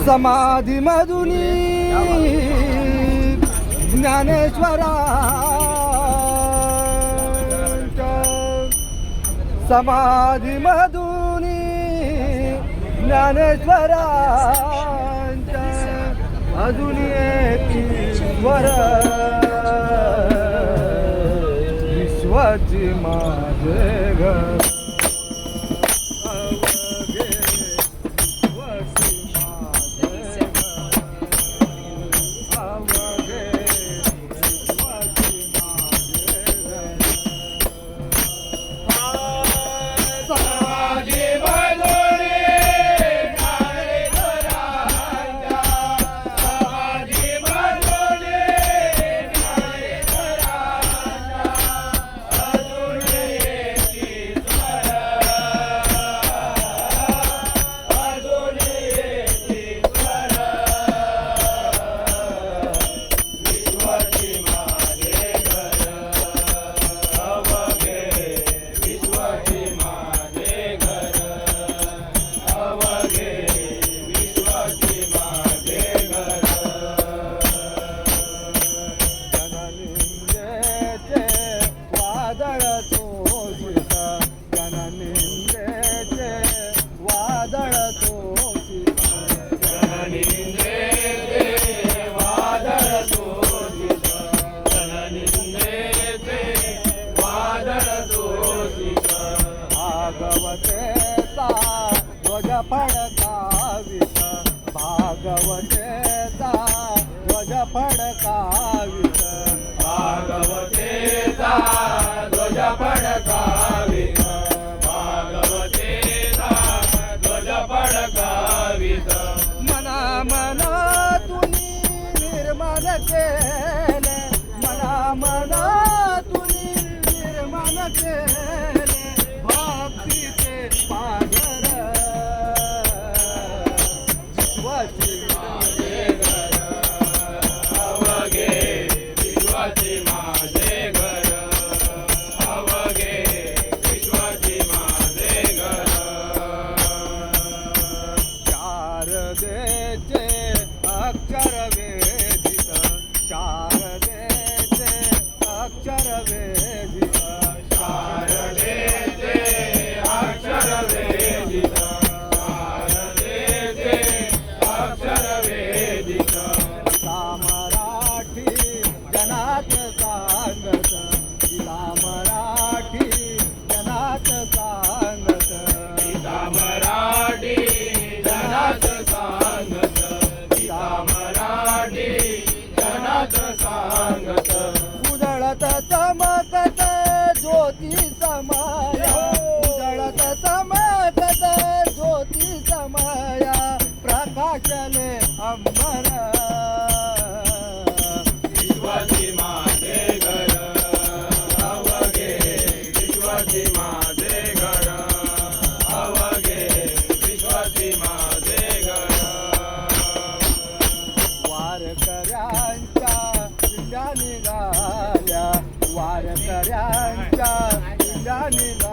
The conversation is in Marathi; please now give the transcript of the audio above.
समाधी मधुनी ज्ञानेश्वरा समाधी मधुनी ज्ञानेश्वरा अजूनी ईश्वर विश्वाची माझे घर भागवतेचा ध्वज फडकावित भागवतेचा ध्वज फडकावित भागवतेचा ध्वज फडकावित भागवतेचा ध्वज फडकावित मना मनातुनी निर्माण केले मना मनातुनी निर्माण केले भक्तीचे पागर विश्वाची माझे घर अवघे विश्वाची माझे घर अवघे विश्वाची माझे घर शारदेचे अक्षर वेदित शारदेचे अक्षर वेदित शारदेचे अक्षर वेदित शारदेचे अक्षर वेदित तिला मराठी जनात सांगत तिला मराठी जनात सांगत गीता मराठी जनात सांगत गीता मराठी जनात सांगत उजळत चमकत ज्योती समाया उजळत चमकत ज्योती समाया प्रकाशले अंबर विश्वाची माझे घर अवघे विश्वाची माझे घर अवघे विश्वाची माझे घर वारकऱ्यांच्या पिंड्या निघाल्या वारकऱ्यांच्या पिंड्या निघाल्या